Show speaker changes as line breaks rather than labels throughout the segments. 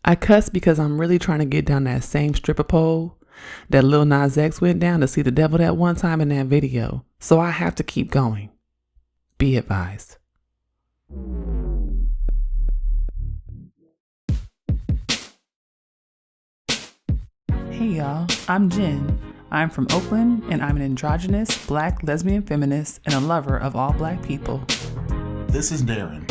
I cuss because I'm really trying to get down that same stripper pole that Lil Nas X went down to see the devil that one time in that video. So I have to keep going. Be advised. Hey y'all, I'm Jenn. I'm from Oakland and I'm an androgynous, black, lesbian feminist and a lover of all black people.
This is Daren.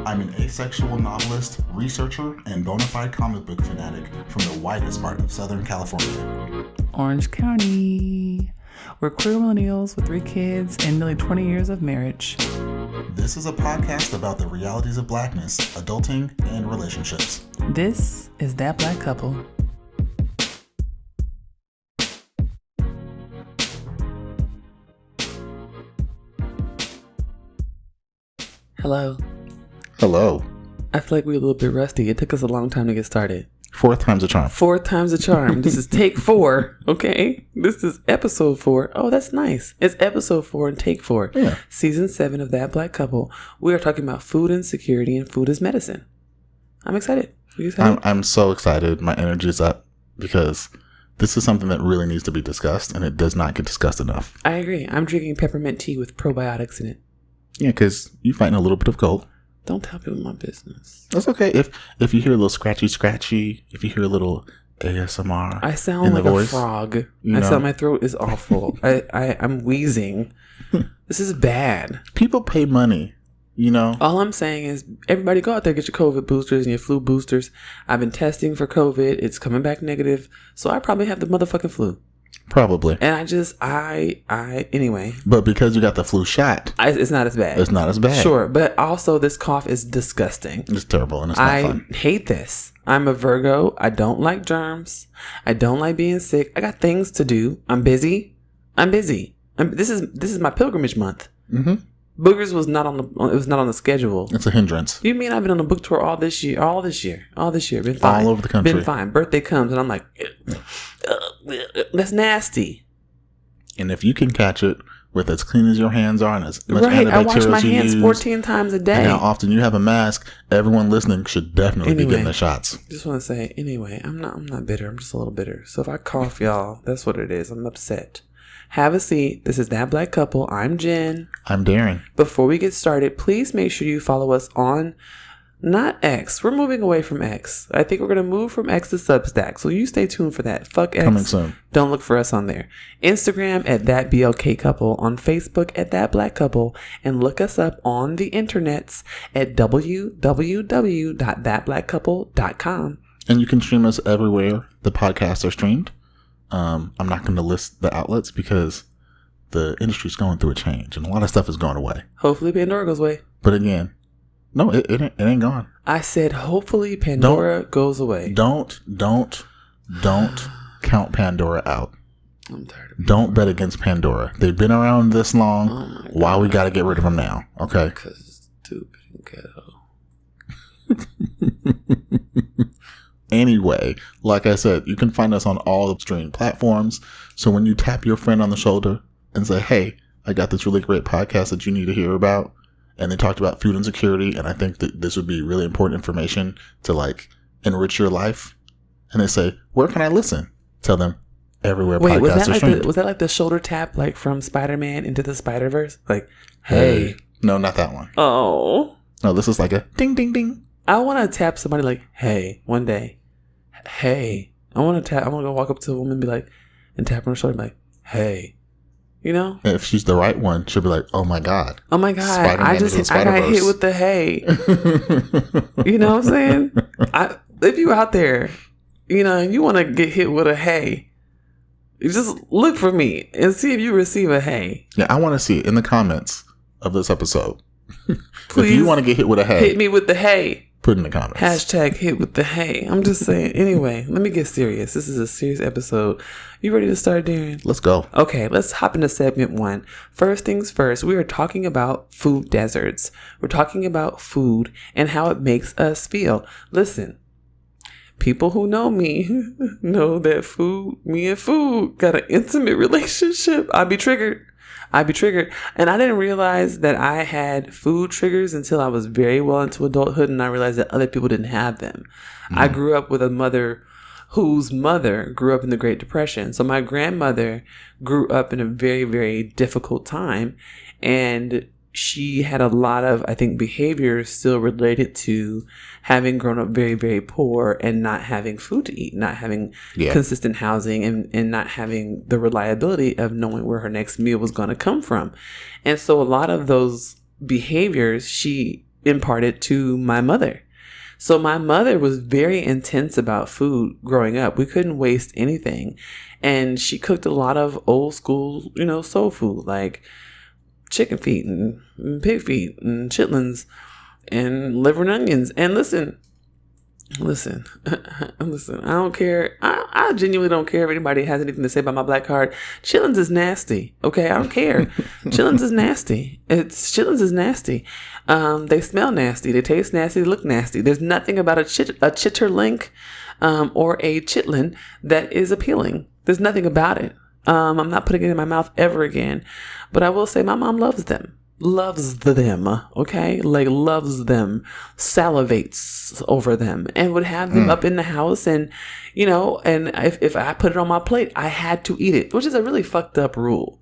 I'm an asexual novelist, researcher, and bona fide comic book fanatic from the whitest part of Southern California.
Orange County. We're queer millennials with 3 kids and nearly 20 years of marriage.
This is a podcast about the realities of blackness, adulting, and relationships.
This is That Black Couple. Hello.
Hello.
I feel like we're a little bit rusty. It took us a long time to get started.
4th time's a charm.
4th time's a charm. This is take 4. Okay. This is episode 4. Oh, that's nice. It's episode 4 and take 4.
Yeah.
Season 7 of That Black Couple. We are talking about food insecurity and food as medicine. I'm excited. Are you excited?
I'm so excited. My energy is up because this is something that really needs to be discussed, and it does not get discussed enough.
I agree. I'm drinking peppermint tea with probiotics in it.
Yeah, because you're fighting a little bit of cold.
Don't tell people my business.
That's okay. If you hear a little scratchy, if you hear a little ASMR,
I sound like a frog. I sound my throat is awful. I'm wheezing. This is bad.
People pay money, you know.
All I'm saying is everybody go out there, get your COVID boosters and your flu boosters. I've been testing for COVID. It's coming back negative. So I probably have the motherfucking flu.
Probably.
And anyway.
But because you got the flu shot,
it's not as bad.
It's not as bad.
Sure. But also this cough is disgusting.
It's terrible and it's not fun.
I hate this. I'm a Virgo. I don't like germs. I don't like being sick. I got things to do. I'm busy. This is my pilgrimage month. Mm-hmm. Boogers was not on the schedule.
It's a hindrance.
You mean I've been on a book tour all this year? Been fine.
All over the country.
Been fine. Birthday comes and I'm like, that's nasty.
And if you can catch it with as clean as your hands are and as much antibacterial
I wash my hands
use,
14 times a day.
And how often you have a mask, everyone listening should definitely be getting the shots.
Just want to say, anyway, I'm not bitter. I'm just a little bitter. So if I cough, y'all, that's what it is. I'm upset. Have a seat. This is That Black Couple. I'm Jenn.
I'm Daren.
Before we get started, please make sure you follow us on, not X. We're moving away from X. I think we're going to move from X to Substack. So you stay tuned for that. Fuck X.
Coming soon.
Don't look for us on there. Instagram at That BLK Couple. On Facebook at That Black Couple. And look us up on the internets at www.thatblackcouple.com.
And you can stream us everywhere the podcasts are streamed. I'm not going to list the outlets because the industry's going through a change and a lot of stuff is going away.
Hopefully Pandora goes away.
But again, no, it ain't gone.
I said hopefully Pandora goes away.
Don't count Pandora out.
I'm tired of
Don't bet against Pandora. They've been around this long. Why we got to get rid of them now? Okay.
Because it's stupid and ghetto.
Anyway, like I said, you can find us on all the streaming platforms. So when you tap your friend on the shoulder and say, hey, I got this really great podcast that you need to hear about. And they talked about food insecurity. And I think that this would be really important information to like enrich your life. And they say, where can I listen? Tell them everywhere podcasts are streamed.
Was that like the shoulder tap like from Spider-Man into the Spider-Verse? Like, hey.
No, not that one.
Oh.
No, this is like a ding, ding, ding.
I want to tap somebody like, hey, one day. Hey. I want to go walk up to a woman and be like, and tap her on the shoulder and be like, hey. You know?
And if she's the right one, she'll be like, oh my God.
Oh my God. I got hit with the hey. You know what I'm saying? If you out there, you know, and you want to get hit with a hey, you just look for me and see if you receive a hey.
Yeah, I want to see it in the comments of this episode.
Please,
if you want to get hit with a hey,
hit me with the hey.
Put in the comments.
Hashtag hit with the hey. I'm just saying. Anyway, let me get serious. This is a serious episode. You ready to start, Daren?
Let's go.
Okay, let's hop into segment 1. First things first, we are talking about food deserts. We're talking about food and how it makes us feel. Listen, people who know me know that me and food got an intimate relationship. I be triggered. I'd be triggered. And I didn't realize that I had food triggers until I was very well into adulthood, and I realized that other people didn't have them. I grew up with a mother whose mother grew up in the Great Depression. So my grandmother grew up in a very, very difficult time, and she had a lot of, I think, behaviors still related to having grown up very, very poor and not having food to eat, not having consistent housing, and not having the reliability of knowing where her next meal was going to come from. And so a lot of those behaviors she imparted to my mother. So my mother was very intense about food growing up. We couldn't waste anything. And she cooked a lot of old school, soul food, like chicken feet and pig feet and chitlins and liver and onions. And listen, I don't care. I genuinely don't care if anybody has anything to say about my black card. Chitlins is nasty. Okay, I don't care. Chitlins is nasty. Chitlins is nasty. They smell nasty. They taste nasty. They look nasty. There's nothing about a chitterlink or a chitlin that is appealing. There's nothing about it. I'm not putting it in my mouth ever again. But I will say my mom loves them. Okay? Like loves them, salivates over them, and would have them up in the house. And, and if I put it on my plate, I had to eat it, which is a really fucked up rule.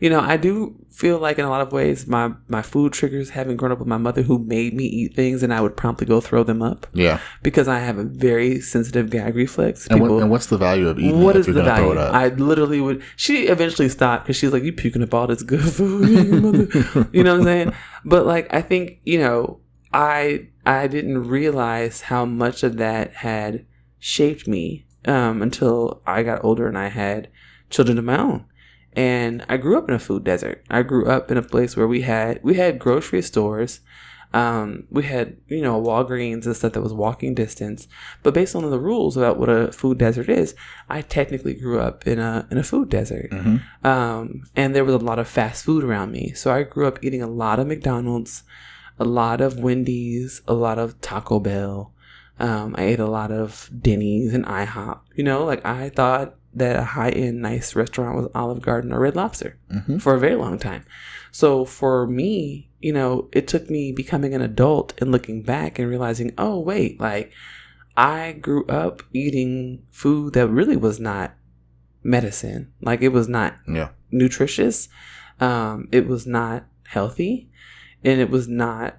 I do feel like in a lot of ways, my food triggers, having grown up with my mother who made me eat things and I would promptly go throw them up. Yeah. Because I have a very sensitive gag reflex.
And what's the value of eating
what
it
if you're going to throw it up? I literally would. She eventually stopped because she's like, you puking up all this good food. You know what I'm saying? But like, I think, I didn't realize how much of that had shaped me until I got older and I had children of my own. And I grew up in a food desert. I grew up in a place where we had grocery stores. We had, Walgreens and stuff that was walking distance. But based on the rules about what a food desert is, I technically grew up in a food desert. Mm-hmm. And there was a lot of fast food around me. So I grew up eating a lot of McDonald's, a lot of Wendy's, a lot of Taco Bell. I ate a lot of Denny's and IHOP. I thought that a high-end nice restaurant was Olive Garden or Red Lobster for a very long time. So for me, it took me becoming an adult and looking back and realizing, oh, wait, like I grew up eating food that really was not medicine. Like it was not nutritious. It was not healthy, and it was not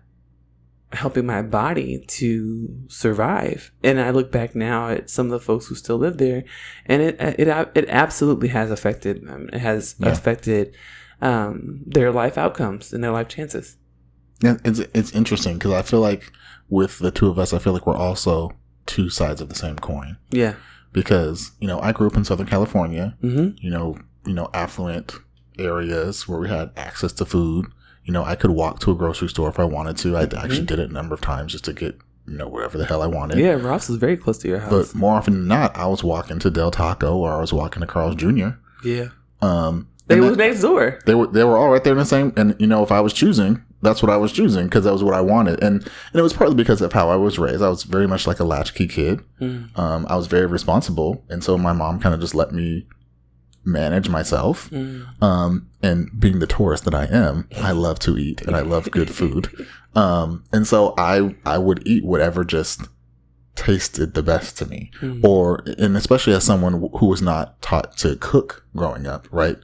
helping my body to survive. And I look back now at some of the folks who still live there, and it absolutely has affected them. It has affected their life outcomes and their life chances.
Yeah, it's interesting because I feel like with the two of us, I feel like we're also two sides of the same coin. Yeah. Because, I grew up in Southern California, affluent areas where we had access to food. I could walk to a grocery store if I wanted to. I actually did it a number of times just to get, whatever the hell I wanted.
Yeah, Ross is very close to your house.
But more often than not, I was walking to Del Taco or I was walking to Carl's Jr. Yeah.
They were next door.
They were all right there in the same. And, if I was choosing, that's what I was choosing because that was what I wanted. And it was partly because of how I was raised. I was very much like a latchkey kid. I was very responsible. And so my mom kind of just let me manage myself. And being the tourist that I am, I love to eat and I love good food. And so I would eat whatever just tasted the best to me. And especially as someone who was not taught to cook growing up, right?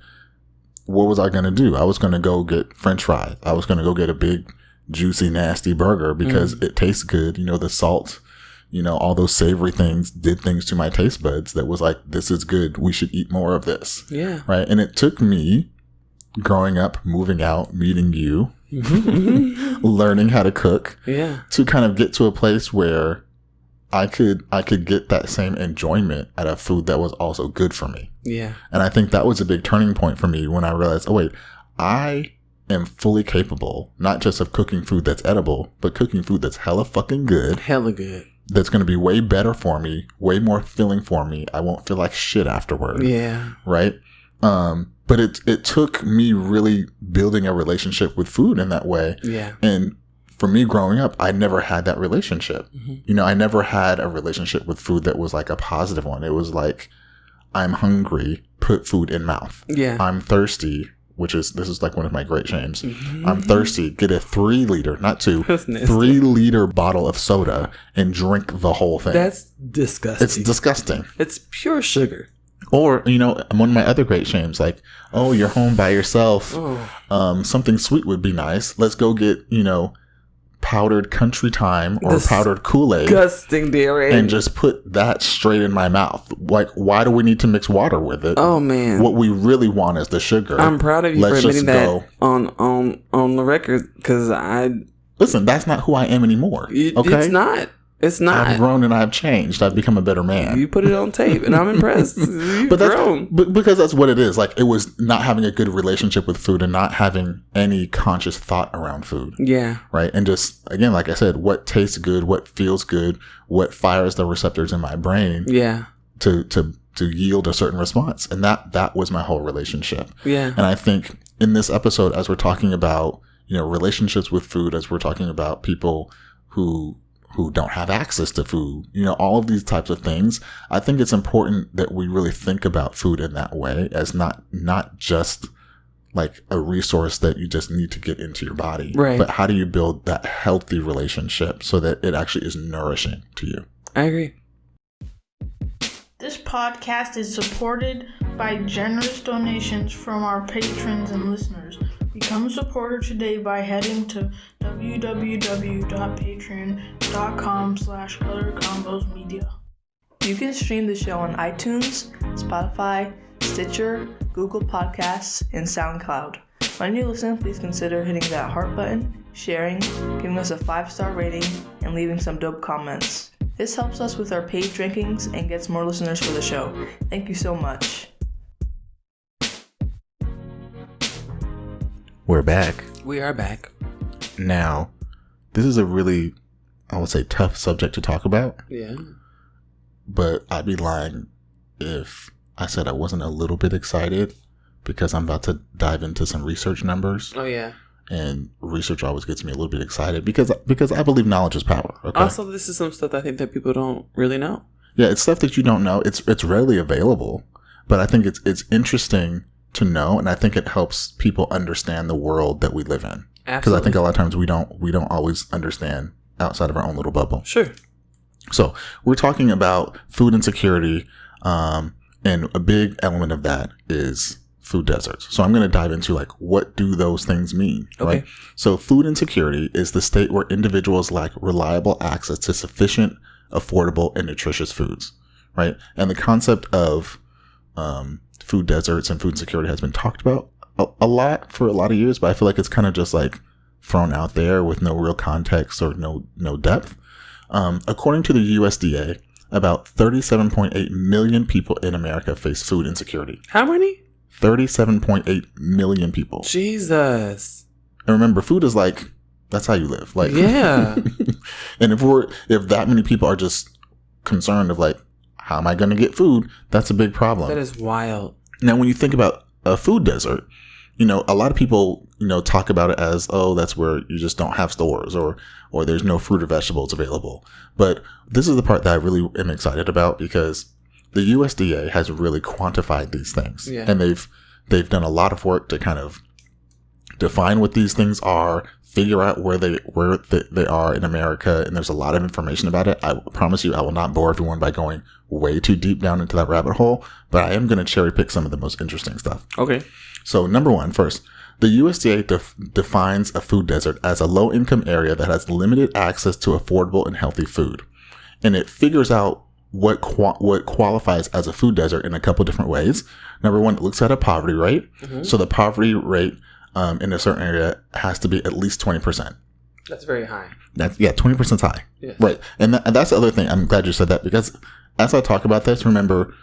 What was I going to do? I was going to go get French fries. I was going to go get a big, juicy, nasty burger because it tastes good. The salt, all those savory things did things to my taste buds that was like, this is good. We should eat more of this. Yeah. Right. And it took me growing up, moving out, meeting you, learning how to cook to kind of get to a place where I could get that same enjoyment out of food that was also good for me. Yeah. And I think that was a big turning point for me when I realized, oh wait, I am fully capable, not just of cooking food that's edible, but cooking food that's hella fucking good.
Hella good.
That's going to be way better for me, way more filling for me. I won't feel like shit afterward. Yeah. Right? But it took me really building a relationship with food in that way. Yeah. And for me growing up, I never had that relationship. I never had a relationship with food that was like a positive one. It was like, I'm hungry, put food in mouth. Yeah. I'm thirsty, this is like one of my great shames. I'm thirsty. Get a 3 liter, not 2, 3 liter bottle of soda and drink the whole thing.
That's disgusting.
It's disgusting.
It's pure sugar.
Or, one of my other great shames, like, oh, you're home by yourself. Something sweet would be nice. Let's go get, powdered country time or powdered Kool-Aid.
Disgusting, Daren.
And just put that straight in my mouth. Like, why do we need to mix water with it?
Oh, man.
What we really want is the sugar.
I'm proud of you for admitting that on the record, because
Listen, that's not who I am anymore. Okay?
It's not.
I've grown and I've changed. I've become a better man.
You put it on tape, and I'm impressed. You've grown.
Because that's what it is. Like, it was not having a good relationship with food and not having any conscious thought around food.
Yeah.
Right. And just, again, like I said, what tastes good, what feels good, what fires the receptors in my brain.
Yeah.
To yield a certain response. And that was my whole relationship.
Yeah.
And I think in this episode, as we're talking about, relationships with food, as we're talking about people who don't have access to food, all of these types of things, I think it's important that we really think about food in that way as not just like a resource that you just need to get into your body.
Right.
But how do you build that healthy relationship so that it actually is nourishing to you?
I agree.
This podcast is supported by generous donations from our patrons and listeners. Become a supporter today by heading to www.patreon.com/colorcombosmedia.
You can stream the show on iTunes, Spotify, Stitcher, Google Podcasts, and SoundCloud. When you listen, please consider hitting that heart button, sharing, giving us a 5-star rating, and leaving some dope comments. This helps us with our page rankings and gets more listeners for the show. Thank you so much.
We're back.
We are back.
Now, this is a really, I would say, tough subject to talk about.
Yeah.
But I'd be lying if I said I wasn't a little bit excited, because I'm about to dive into some research numbers.
Oh, yeah.
And research always gets me a little bit excited because I believe knowledge is power. Okay?
Also, this is some stuff I think that people don't really know.
Yeah, it's stuff that you don't know. It's readily available, but I think it's interesting to know, and I think it helps people understand the world that we live in.
Absolutely.
Because I think a lot of times we don't always understand outside of our own little bubble.
Sure.
So we're talking about food insecurity, and a big element of that is food deserts. So I'm going to dive into like, what do those things mean?
Okay.
Right? So food insecurity is the state where individuals lack reliable access to sufficient, affordable, and nutritious foods. Right. And the concept of food deserts and food insecurity has been talked about a lot for a lot of years, but I feel like it's kind of just like thrown out there with no real context or no depth. According to the USDA, about 37.8 million people in America face food insecurity.
How many?
37.8 million people.
Jesus.
And remember, food is like, that's how you live. Like,
yeah.
And if that many people are just concerned of like, how am I going to get food? That's a big problem.
That is wild.
Now, when you think about a food desert, a lot of people, talk about it as, oh, that's where you just don't have stores or there's no fruit or vegetables available. But this is the part that I really am excited about, because the USDA has really quantified these things.
Yeah.
And they've done a lot of work to kind of define what these things are, figure out where they are in America, and there's a lot of information about it. I promise you I will not bore everyone by going way too deep down into that rabbit hole, but I am going to cherry pick some of the most interesting stuff.
Okay.
So number one, first, the USDA defines a food desert as a low-income area that has limited access to affordable and healthy food. And it figures out what qualifies as a food desert in a couple different ways. Number one, it looks at a poverty rate. Mm-hmm. So the poverty rate in a certain area has to be at least 20%.
That's very high.
20% is high.
Yes.
Right. And that's the other thing. I'm glad you said that, because as I talk about this, remember,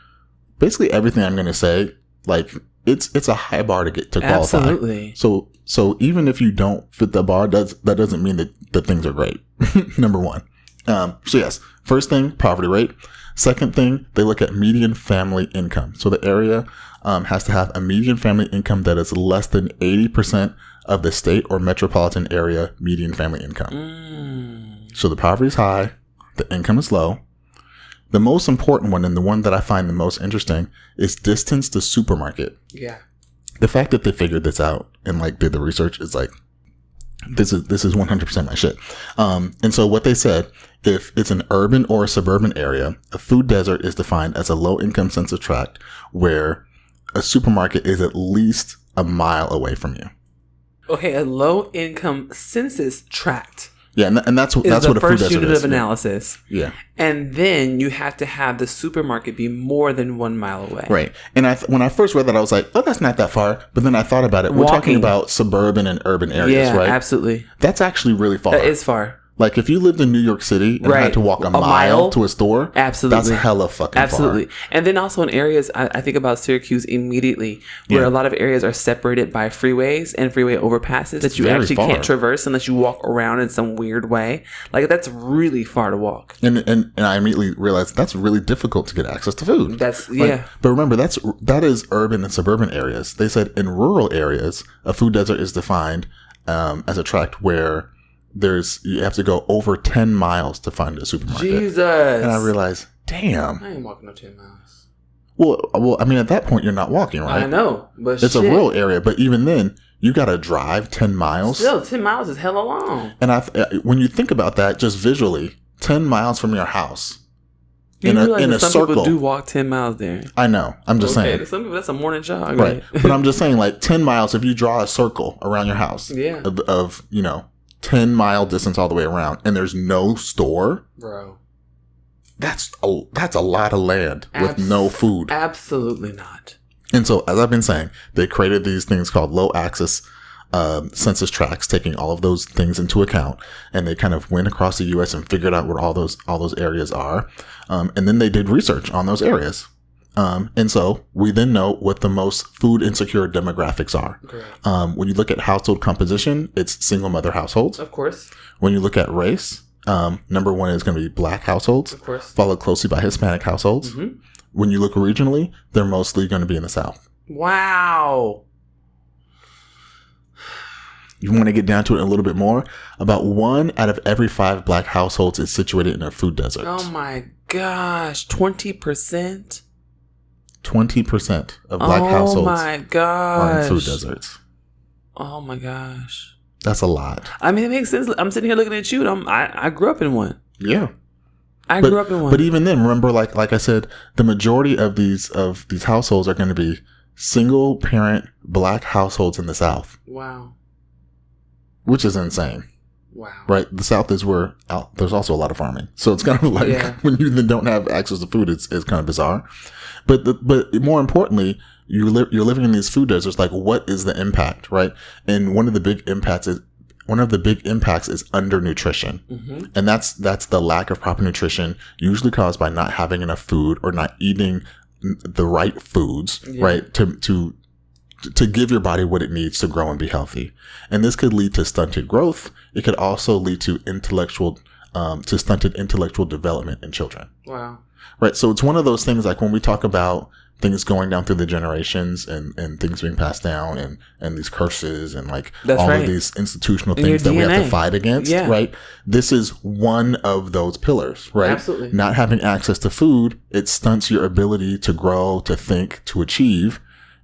basically everything I'm going to say, like, it's a high bar to get to qualify.
Absolutely.
So even if you don't fit the bar, that doesn't mean that things are great. Number one. So yes, first thing, poverty rate. Second thing, they look at median family income. So the area has to have a median family income that is less than 80% of the state or metropolitan area median family income. So the poverty is high, the income is low. The most important one, and the one that I find the most interesting, is distance to supermarket.
Yeah.
the fact that they figured this out and like did the research is like, this is 100% my shit. And so what they said, if it's an urban or a suburban area, a food desert is defined as a low income census tract where a supermarket is at least a mile away from you.
Okay, a low income census tract.
Yeah, and that's what a food desert is. The first unit of
analysis.
Yeah.
And then you have to have the supermarket be more than 1 mile away.
Right. And when I first read that, I was like, oh, that's not that far. But then I thought about it. We're talking about suburban and urban areas, right?
Yeah, absolutely.
That's actually really far.
That is far.
Like, if you lived in New York City and had to walk a mile to a store,
absolutely,
that's hella fucking far.
And then also in areas, I think about Syracuse immediately, where a lot of areas are separated by freeways and freeway overpasses that you actually can't traverse unless you walk around in some weird way. Like, that's really far to walk.
And I immediately realized that's really difficult to get access to food.
But remember, that is urban and suburban areas. They said in rural areas, a food desert is defined as a tract where you have to go over 10 miles to find a supermarket. Jesus.
And I realized, damn.
I ain't walking no 10 miles.
Well, I mean, at that point, you're not walking, right?
I know, but
it's a rural area, but even then, you got to drive 10 miles.
Still, 10 miles is hella long.
And when you think about that, just visually, 10 miles from your house, in a
some
circle.
People do walk 10 miles there.
I know. I'm just saying.
Some people, that's a morning jog.
Right. But I'm just saying, like, 10 miles, if you draw a circle around your house of 10-mile distance all the way around, and there's no store,
bro,
that's a lot of land with no food.
Absolutely not.
And so, as I've been saying, they created these things called low access census tracts, taking all of those things into account, and they kind of went across the U.S. and figured out where all those areas are, and then they did research on those areas. And so we then know what the most food insecure demographics are. When you look at household composition, it's single mother households.
Of course.
When you look at race, number one is going to be Black households. Of course. Followed closely by Hispanic households. Mm-hmm. When you look regionally, they're mostly going to be in the South.
Wow.
You want to get down to it a little bit more? About 1 out of every 5 Black households is situated in a food desert.
Oh my gosh. 20%?
20% of Black households
are in
food deserts.
Oh my gosh.
That's a lot.
I mean, it makes sense. I'm sitting here looking at you, and I grew up in one.
Yeah.
I grew up in one.
But even then, remember, like I said, the majority of these households are going to be single parent Black households in the South.
Wow.
Which is insane.
Wow.
Right? The South is where there's also a lot of farming. So it's kind of like when you then don't have access to food, it's kind of bizarre. But more importantly, you're living in these food deserts. Like, what is the impact, right? And one of the big impacts is undernutrition, mm-hmm. and that's the lack of proper nutrition, usually caused by not having enough food or not eating the right foods, right? To give your body what it needs to grow and be healthy. And this could lead to stunted growth. It could also lead to stunted intellectual development in children.
Wow.
Right. So it's one of those things, like when we talk about things going down through the generations and things being passed down and these curses and like of these institutional things that we have to fight against. Yeah. Right. This is one of those pillars, right?
Absolutely.
Not having access to food, it stunts your ability to grow, to think, to achieve.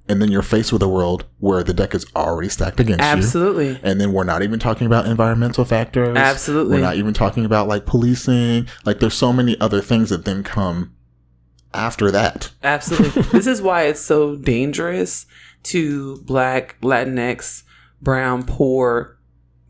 And then you're faced with a world where the deck is already stacked against you.
Absolutely.
And then we're not even talking about environmental factors.
Absolutely.
We're not even talking about like policing. Like, there's so many other things that then come after that.
Absolutely. This is why it's so dangerous to Black, Latinx, brown, poor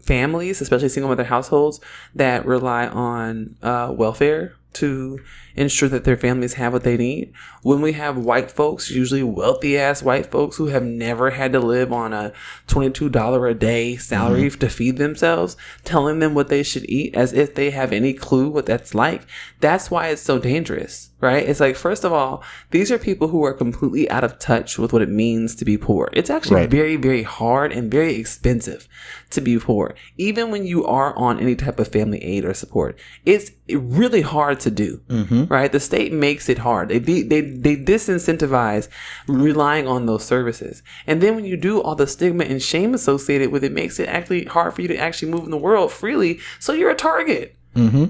families, especially single mother households that rely on welfare to ensure that their families have what they need. When we have white folks, usually wealthy ass white folks who have never had to live on a $22 a day salary mm-hmm. to feed themselves, telling them what they should eat as if they have any clue what that's like. That's why it's so dangerous, right? It's like, first of all, these are people who are completely out of touch with what it means to be poor. It's actually very, very hard and very expensive to be poor. Even when you are on any type of family aid or support, it's really hard to do. Mm-hmm. Right? The state makes it hard. They disincentivize relying on those services. And then when you do, all the stigma and shame associated with it makes it actually hard for you to actually move in the world freely. So you're a target.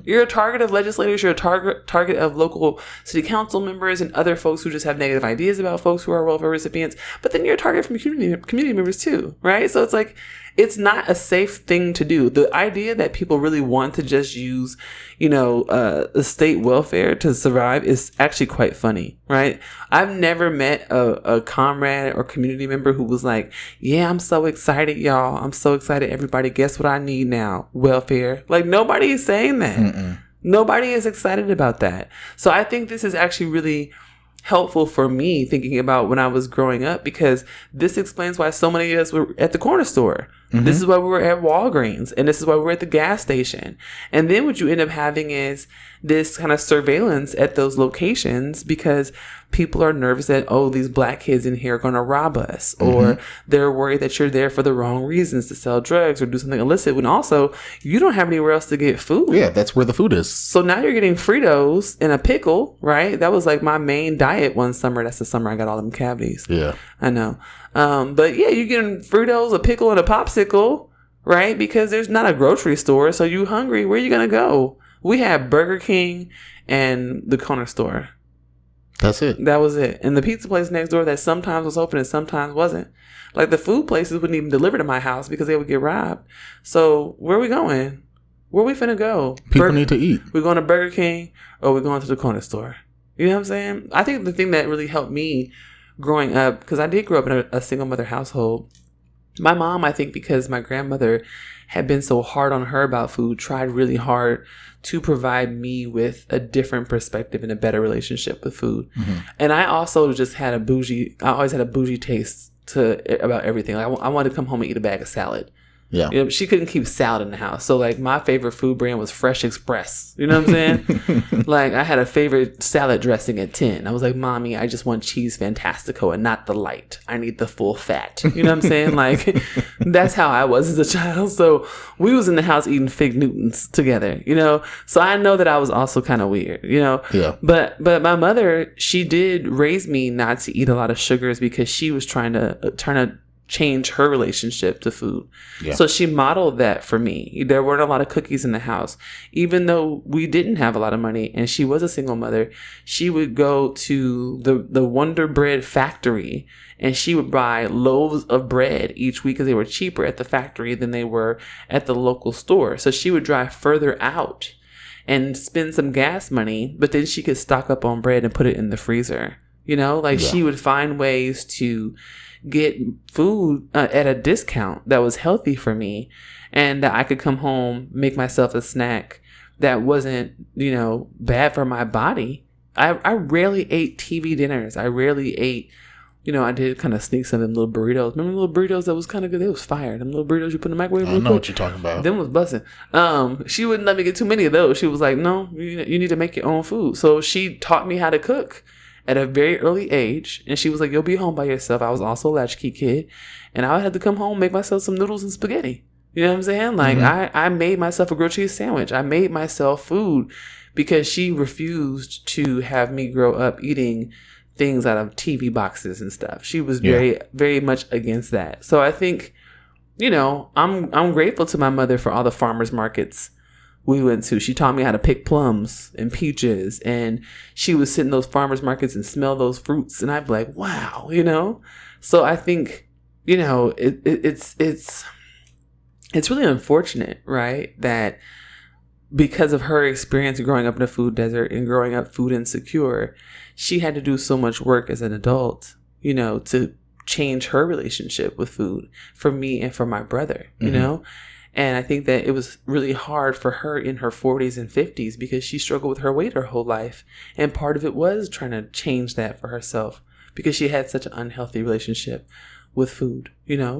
You're a target of legislators. You're a target of local city council members and other folks who just have negative ideas about folks who are welfare recipients. But then you're a target from community members too, right? So it's like, it's not a safe thing to do. The idea that people really want to just use, the state welfare to survive is actually quite funny, right? I've never met a comrade or community member who was like, yeah, I'm so excited, y'all. I'm so excited. Everybody, guess what I need now? Welfare. Like, nobody is saying that. Nobody is excited about that. So I think this is actually really helpful for me thinking about when I was growing up, because this explains why so many of us were at the corner store. This is why we were at Walgreens, and this is why we were at the gas station. And then what you end up having is this kind of surveillance at those locations, because people are nervous that, oh, these black kids in here are going to rob us, or they're worried that you're there for the wrong reasons, to sell drugs or do something illicit, when also you don't have anywhere else to get food.
Yeah, that's where the food is.
So now you're getting Fritos and a pickle, right? That was like my main diet one summer. That's the summer I got all them cavities.
Yeah.
I know. But yeah, you're getting Fritos, a pickle, and a popsicle, right? Because there's not a grocery store. So you hungry, where you going to go? We had Burger King and the corner store.
That's it.
That was it. And the pizza place next door that sometimes was open and sometimes wasn't. Like, the food places wouldn't even deliver to my house because they would get robbed. So where are we going? Where we finna go?
People need to eat.
We're going to Burger King, or we're going to the corner store. You know what I'm saying? I think the thing that really helped me growing up, because I did grow up in a single mother household. My mom, I think because my grandmother had been so hard on her about food, tried really hard to provide me with a different perspective and a better relationship with food. And I also just had I always had a bougie taste about everything. Like, I wanted to come home and eat a bag of salad.
Yeah.
She couldn't keep salad in the house. So, like, my favorite food brand was Fresh Express. You know what I'm saying? Like, I had a favorite salad dressing at 10. I was like, Mommy, I just want cheese Fantastico and not the light. I need the full fat. You know what I'm saying? Like, that's how I was as a child. So we was in the house eating Fig Newtons together, So I know that I was also kind of weird,
Yeah.
But my mother, she did raise me not to eat a lot of sugars, because she was trying to change her relationship to food. Yeah. So she modeled that for me. There weren't a lot of cookies in the house. Even though we didn't have a lot of money and she was a single mother, she would go to the Wonder Bread factory and she would buy loaves of bread each week because they were cheaper at the factory than they were at the local store. So she would drive further out and spend some gas money, but then she could stock up on bread and put it in the freezer. She would find ways to get food at a discount that was healthy for me, and that I could come home, make myself a snack that wasn't, bad for my body. I rarely ate TV dinners. I rarely ate, I did kind of sneak some of them little burritos. Remember the little burritos that was kind of good? They was fire. Them little burritos you put in the microwave.
I don't know what you're talking about.
Them was busting. She wouldn't let me get too many of those. She was like, no, you need to make your own food. So she taught me how to cook at a very early age, and she was like, you'll be home by yourself. I was also a latchkey kid, and I would have to come home, make myself some noodles and spaghetti. You know what I'm saying? Like, I made myself a grilled cheese sandwich. I made myself food because she refused to have me grow up eating things out of TV boxes and stuff. She was very, very much against that. So I think, I'm grateful to my mother for all the farmers markets we went to. She taught me how to pick plums and peaches, and she would sit in those farmers markets and smell those fruits, and I'd be like, wow, So I think, it's really unfortunate, right, that because of her experience growing up in a food desert and growing up food insecure, she had to do so much work as an adult, to change her relationship with food for me and for my brother, And I think that it was really hard for her in her 40s and 50s because she struggled with her weight her whole life. And part of it was trying to change that for herself because she had such an unhealthy relationship with food,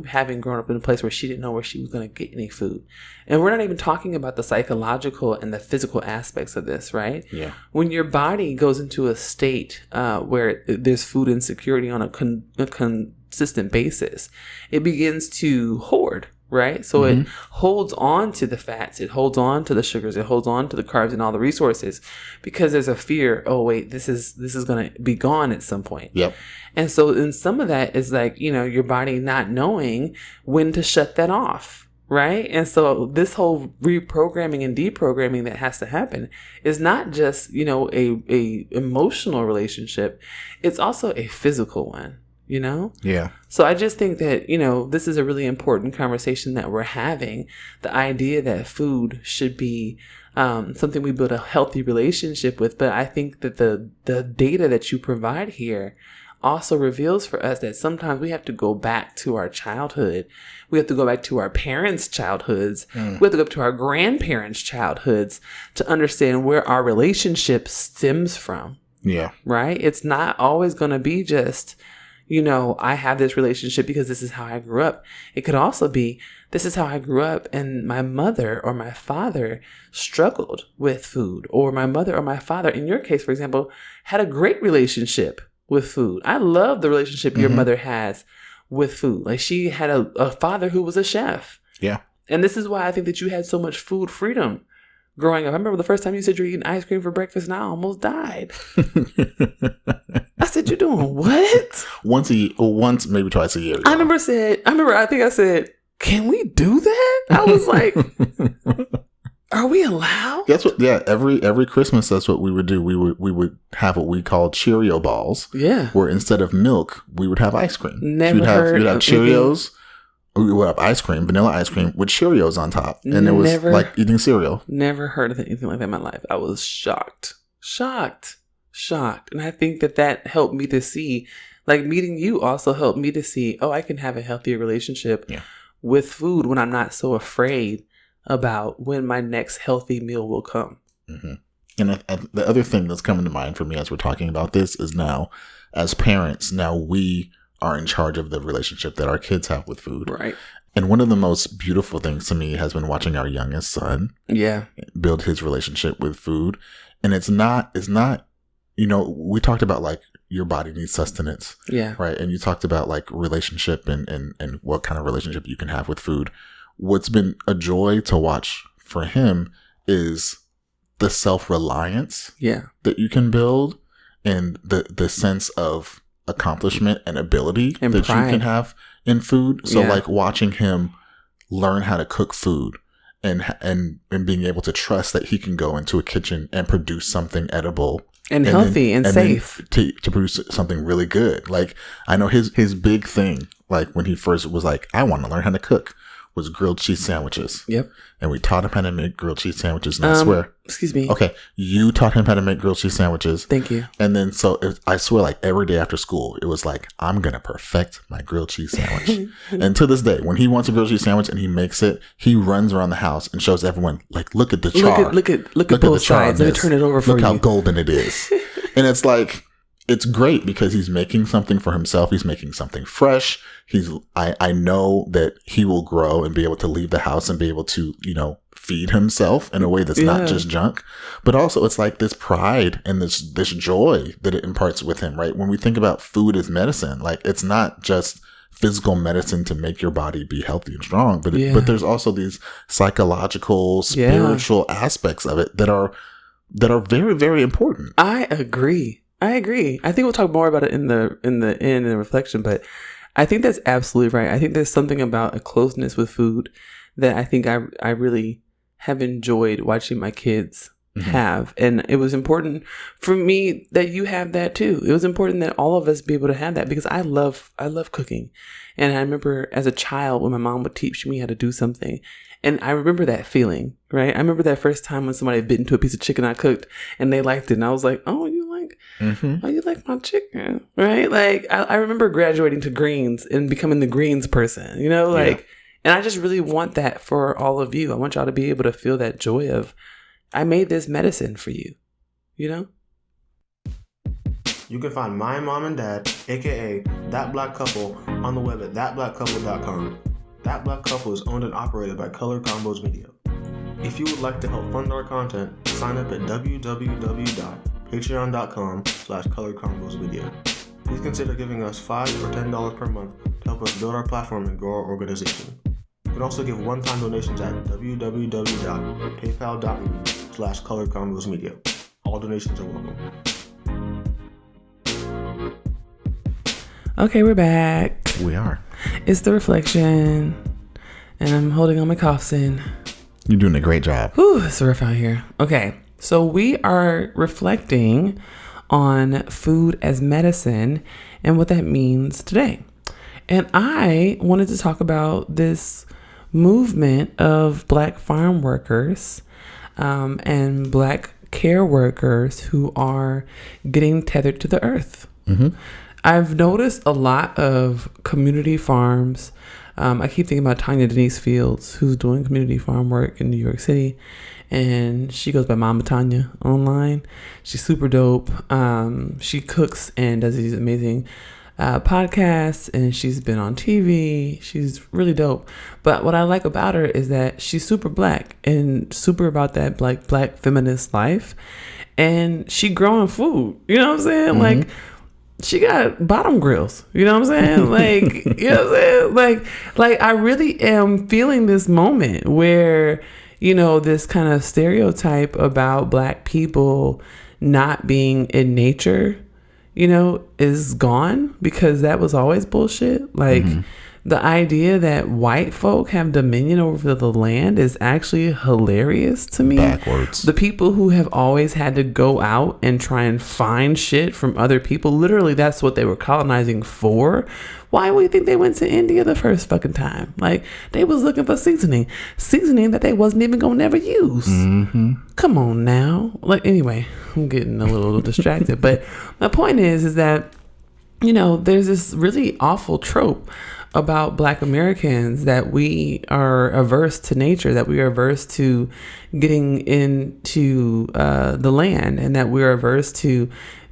having grown up in a place where she didn't know where she was going to get any food. And we're not even talking about the psychological and the physical aspects of this, right? Yeah. When your body goes into a state where there's food insecurity on a consistent basis, it begins to hoard. Right? So it holds on to the fats, it holds on to the sugars, it holds on to the carbs and all the resources because there's a fear, oh wait, this is going to be gone at some point. Yep. And so in some of that is like, your body not knowing when to shut that off. Right? And so this whole reprogramming and deprogramming that has to happen is not just, a emotional relationship. It's also a physical one,
Yeah.
So I just think that, this is a really important conversation that we're having. The idea that food should be something we build a healthy relationship with. But I think that the data that you provide here also reveals for us that sometimes we have to go back to our childhood. We have to go back to our parents' childhoods. We have to go up to our grandparents' childhoods to understand where our relationship stems from.
Yeah.
Right? It's not always going to be just, I have this relationship because this is how I grew up. It could also be, this is how I grew up and my mother or my father struggled with food, or my mother or my father, in your case, for example, had a great relationship with food. I love the relationship your mother has with food. Like, she had a father who was a chef.
Yeah.
And this is why I think that you had so much food freedom growing up. I remember the first time you said you're eating ice cream for breakfast, and I almost died. I said, "You're doing what?"
Once, maybe twice a year.
I think I said, "Can we do that?" I was like, "Are we allowed?"
That's what. Yeah, every Christmas, that's what we would do. We would have what we called Cheerio balls.
Yeah.
Where instead of milk, we would have ice cream.
Never
You'd
heard
have
of
Cheerios. We would have ice cream, vanilla ice cream with Cheerios on top, and it was like eating cereal.
Never heard of anything like that in my life. I was shocked, and I think that helped me to see, like, meeting you also helped me to see, I can have a healthier relationship with food when I'm not so afraid about when my next healthy meal will come.
Mm-hmm. And the other thing that's coming to mind for me as we're talking about this is, now, as parents, now we are in charge of the relationship that our kids have with food.
Right.
And one of the most beautiful things to me has been watching our youngest son build his relationship with food. And it's not, we talked about, like, your body needs sustenance.
Yeah.
Right. And you talked about, like, relationship and what kind of relationship you can have with food. What's been a joy to watch for him is the self-reliance that you can build, and the sense of accomplishment and ability and that pride you can have in food. So like watching him learn how to cook food and being able to trust that he can go into a kitchen and produce something edible
and healthy and safe
to produce something really good. Like, I know his big thing, like when he first was like, I want to learn how to cook, was grilled cheese sandwiches.
Yep.
And we taught him how to make grilled cheese sandwiches. And I swear.
Excuse me.
Okay. You taught him how to make grilled cheese sandwiches.
Thank you.
And then, I swear, like, every day after school, it was like, I'm going to perfect my grilled cheese sandwich. And to this day, when he wants a grilled cheese sandwich and he makes it, he runs around the house and shows everyone, like, look at the char.
Look at both sides. Let me turn it over for you.
Look how golden it is. And it's like, it's great because he's making something for himself. He's making something fresh. I know that he will grow and be able to leave the house and be able to, feed himself in a way that's not just junk. But also, it's like this pride and this joy that it imparts with him, right? When we think about food as medicine, like, it's not just physical medicine to make your body be healthy and strong, but there's also these psychological, spiritual aspects of it that are very, very important.
I agree. I think we'll talk more about it in the reflection, but I think that's absolutely right. I think there's something about a closeness with food that I think I really have enjoyed watching my kids have. And it was important for me that you have that too. It was important that all of us be able to have that, because I love cooking. And I remember as a child when my mom would teach me how to do something, and I remember that feeling, right? I remember that first time when somebody bit into a piece of chicken I cooked and they liked it. And I was like, oh, you like my chicken, right? Like, I remember graduating to greens and becoming the greens person, and I just really want that for all of you. I want y'all to be able to feel that joy of, I made this medicine for you, You
can find my mom and dad, aka That Black Couple, on the web at thatblackcouple.com. That Black Couple is owned and operated by Color Combos Media. If you would like to help fund our content, sign up at www.patreon.com/colorcombosmedia. Please consider giving us $5 or $10 per month to help us build our platform and grow our organization. You can also give one-time donations at www.paypal.me/colorcombosmedia. All donations are welcome.
Okay, we're back.
We are.
It's the reflection. And I'm holding on my cough sin.
You're doing a great job.
Whew, it's rough out here. Okay, so we are reflecting on food as medicine and what that means today. And I wanted to talk about this movement of Black farm workers and Black care workers who are getting tethered to the earth. Mm-hmm. I've noticed a lot of community farms. I keep thinking about Tanya Denise Fields, who's doing community farm work in New York City. And she goes by Mama Tanya online. She's super dope. She cooks and does these amazing podcasts, and she's been on TV. She's really dope. But what I like about her is that she's super Black and super about that Black feminist life. And she growing food. You know what I'm saying? Mm-hmm. Like, she got bottom grills. You know what I'm saying? Like, you know what I'm saying? Like I really am feeling this moment where, you know, this kind of stereotype about Black people not being in nature, you know, is gone, because that was always bullshit. Like, the idea that white folk have dominion over the land is actually hilarious to me.
Backwards.
The people who have always had to go out and try and find shit from other people, literally that's what they were colonizing for. Why would you think they went to India the first fucking time? Like, they was looking for seasoning that they wasn't even gonna never use. Mm-hmm. Come on now. Like, anyway, I'm getting a little distracted. But my point is that, you know, there's this really awful trope about Black Americans that we are averse to nature, that we are averse to getting into the land, and that we're averse to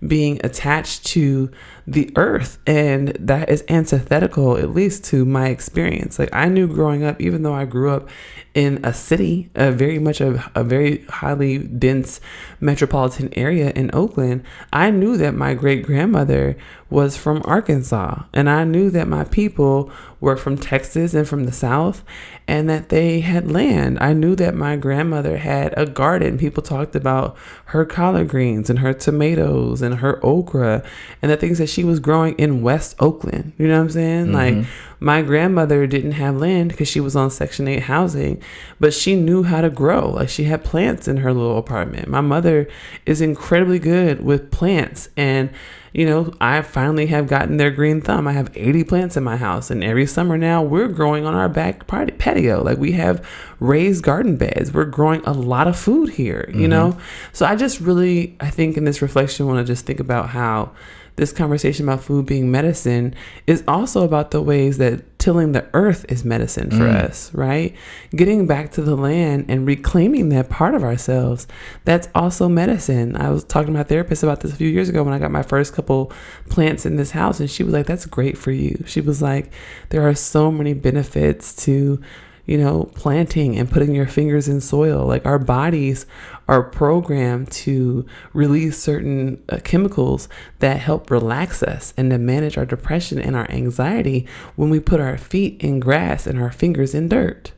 being attached to the earth. And that is antithetical, at least to my experience. Like, I knew growing up, even though I grew up in a city, a very highly dense metropolitan area in Oakland, I knew that my great grandmother was from Arkansas, and I knew that my people were from Texas and from the South, and that they had land. I knew that my grandmother had a garden. People talked about her collard greens and her tomatoes and her okra and the things that she was growing in West Oakland. You know what I'm saying? Mm-hmm. Like, my grandmother didn't have land because she was on Section 8 housing, but she knew how to grow. Like, she had plants in her little apartment. My mother is incredibly good with plants, and you know, I finally have gotten their green thumb. I have 80 plants in my house, and every summer now we're growing on our back patio. Like, we have raised garden beds. We're growing a lot of food here, you know? So I just really, I think in this reflection, want to just think about how this conversation about food being medicine is also about the ways that tilling the earth is medicine for us, right? Getting back to the land and reclaiming that part of ourselves, that's also medicine. I was talking to my therapist about this a few years ago when I got my first couple plants in this house, and she was like, that's great for you. She was like, there are so many benefits to, you know, planting and putting your fingers in soil. Like, our bodies are programmed to release certain chemicals that help relax us and to manage our depression and our anxiety when we put our feet in grass and our fingers in dirt.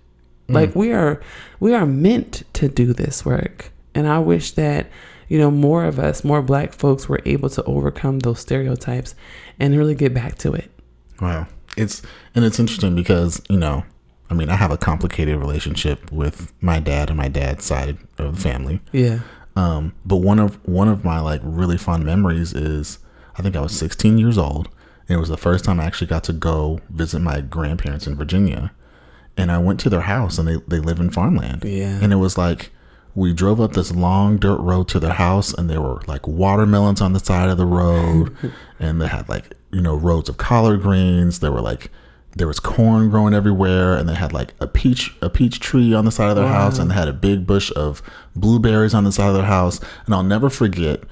Like, we are meant to do this work. And I wish that, you know, more of us, more Black folks, were able to overcome those stereotypes and really get back to it.
Wow. It's interesting because, you know, I mean, I have a complicated relationship with my dad and my dad's side of the family.
Yeah.
But one of my like really fond memories is, I think I was 16 years old, and it was the first time I actually got to go visit my grandparents in Virginia. And I went to their house, and they live in farmland.
Yeah.
And it was like, we drove up this long dirt road to their house, and there were like watermelons on the side of the road, and they had like, you know, rows of collard greens. There was corn growing everywhere, and they had like a peach tree on the side of their house, and they had a big bush of blueberries on the side of their house. And I'll never forget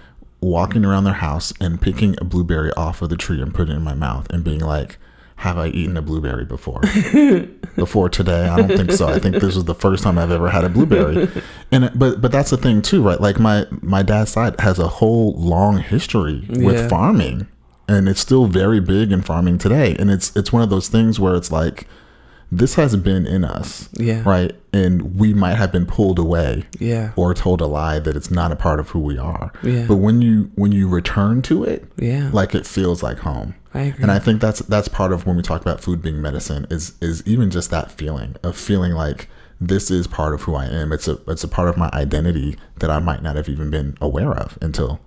walking around their house and picking a blueberry off of the tree and putting it in my mouth and being like, have I eaten a blueberry before? Before today? I don't think so. I think this was the first time I've ever had a blueberry. And but that's the thing too, right? Like, my dad's side has a whole long history with farming. And it's still very big in farming today. And it's one of those things where it's like, this has been in us.
Yeah.
Right. And we might have been pulled away.
Yeah.
Or told a lie that it's not a part of who we are.
Yeah.
But when you return to it,
yeah,
like it feels like home.
I agree.
And I think that's part of when we talk about food being medicine is even just that feeling of feeling like this is part of who I am. It's a part of my identity that I might not have even been aware of until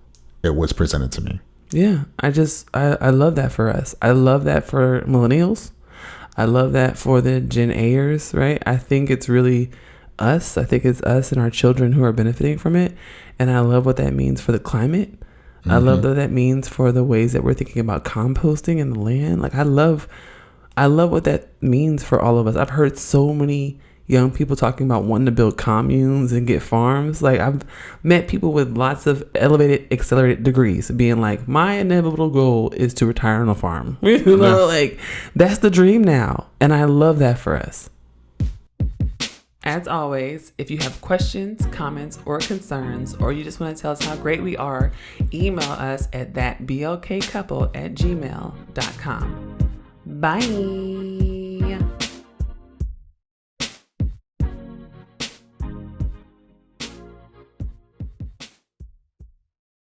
it was presented to me.
Yeah. I love that for us. I love that for millennials. I love that for the Gen Ayers, right? I think it's really us. I think it's us and our children who are benefiting from it. And I love what that means for the climate. Mm-hmm. I love what that means for the ways that we're thinking about composting in the land. Like I love what that means for all of us. I've heard so many young people talking about wanting to build communes and get farms. Like I've met people with lots of elevated, accelerated degrees being like, my inevitable goal is to retire on a farm. You know, like that's the dream now. And I love that for us. As always, if you have questions, comments, or concerns, or you just want to tell us how great we are, email us at thatblkcouple@gmail.com. Bye.